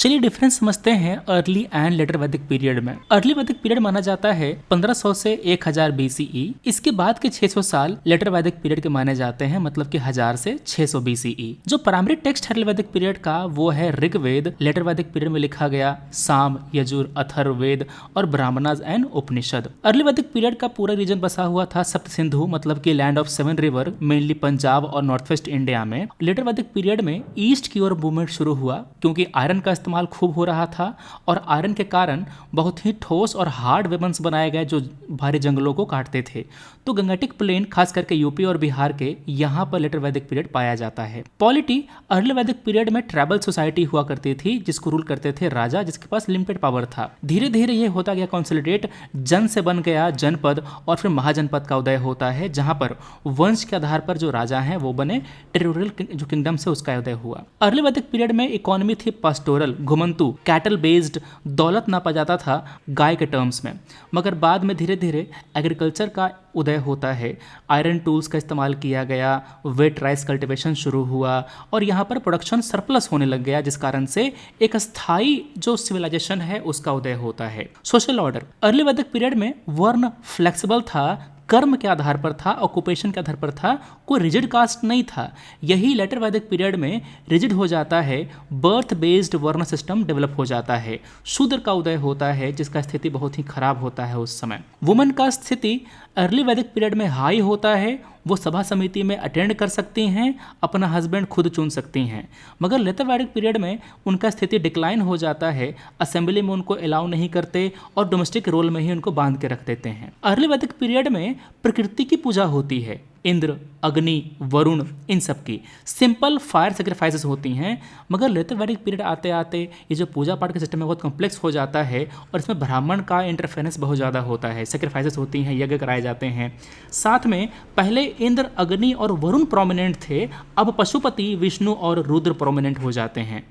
चलिए डिफरेंस समझते हैं अर्ली एंड लेटर वैदिक पीरियड में। अर्ली वैदिक पीरियड माना जाता है 1500 से 1000 बीसीई। इसके बाद के 600 साल लेटर वैदिक पीरियड के माने जाते हैं, मतलब कि 1000 से 600 बीसीई। जो प्राइमरी टेक्स्ट है अर्ली वैदिक पीरियड का वो है ऋग्वेद। लेटर वैदिक पीरियड में लिखा गया साम, यजुर, अथर्ववेद और ब्राह्मणास एंड उपनिषद। अर्ली वैदिक पीरियड का पूरा रीजन बसा हुआ था सप्त सिंधु, मतलब कि land of 7 river, mainly Punjab और नॉर्थ वेस्ट इंडिया में। लेटर वैदिक पीरियड में ईस्ट की ओर मूवमेंट शुरू हुआ क्योंकि आयरन का इस्तेमाल खूब हो रहा था और आयरन के कारण बहुत ही ठोस और हार्ड वेपन्स बनाए गए जो भारी जंगलों को काटते थे। तो गंगेटिक प्लेन खास करके यूपी और बिहार के यहाँ पर लेटर वैदिक पीरियड पाया जाता है। पॉलिटी अर्ली वैदिक पीरियड में ट्राइबल सोसाइटी हुआ करती थी जिसको रूल करते थे राजा, जिसके पास लिमिटेड पावर था। धीरे धीरे ये होता गया कंसोलिडेट, जन से बन गया जनपद और फिर महाजनपद का उदय होता है, जहां पर वंश के आधार पर जो राजा हैं वो बने, टेरिटोरियल जो किंगडम से उसका उदय हुआ। अर्ली वैदिक पीरियड में इकोनॉमी थी पास्टोरल, घुमंतु, कैटल बेस्ड। दौलत नापा जाता था गाय के टर्म्स में, मगर बाद में धीरे धीरे एग्रीकल्चर का उदय होता है। आयरन टूल्स का इस्तेमाल किया गया, वेट राइस कल्टीवेशन शुरू हुआ और यहाँ पर प्रोडक्शन सरप्लस होने लग गया, जिस कारण से एक स्थायी जो सिविलाइजेशन है उसका उदय होता है। सोशल ऑर्डर अर्ली वैदिक पीरियड में वर्ण फ्लेक्सिबल था, कर्म के आधार पर था, ऑक्यूपेशन के आधार पर था, कोई रिजिड कास्ट नहीं था। यही लेटर वैदिक पीरियड में रिजिड हो जाता है, बर्थ बेस्ड वर्ण सिस्टम डेवलप हो जाता है, शूद्र का उदय होता है जिसका स्थिति बहुत ही खराब होता है उस समय। वुमेन का स्थिति अर्ली वैदिक पीरियड में हाई होता है, वो सभा समिति में अटेंड कर सकती हैं, अपना हस्बैंड खुद चुन सकती हैं। मगर लेटर वैदिक पीरियड में उनका स्थिति डिक्लाइन हो जाता है, असेंबली में उनको अलाउ नहीं करते और डोमेस्टिक रोल में ही उनको बांध के रख देते हैं। अर्ली वैदिक पीरियड में प्रकृति की पूजा होती है, इंद्र, अग्नि, वरुण, इन सब की सिंपल फायर सेक्रीफाइसेस होती हैं। मगर लेटर वैदिक पीरियड आते आते ये जो पूजा पाठ का सिस्टम है बहुत कॉम्प्लेक्स हो जाता है और इसमें ब्राह्मण का इंटरफेरेंस बहुत ज़्यादा होता है, सेक्रीफाइसेस होती हैं, यज्ञ कराए जाते हैं। साथ में पहले इंद्र, अग्नि और वरुण प्रोमिनेंट थे, अब पशुपति, विष्णु और रुद्र प्रोमिनेंट हो जाते हैं।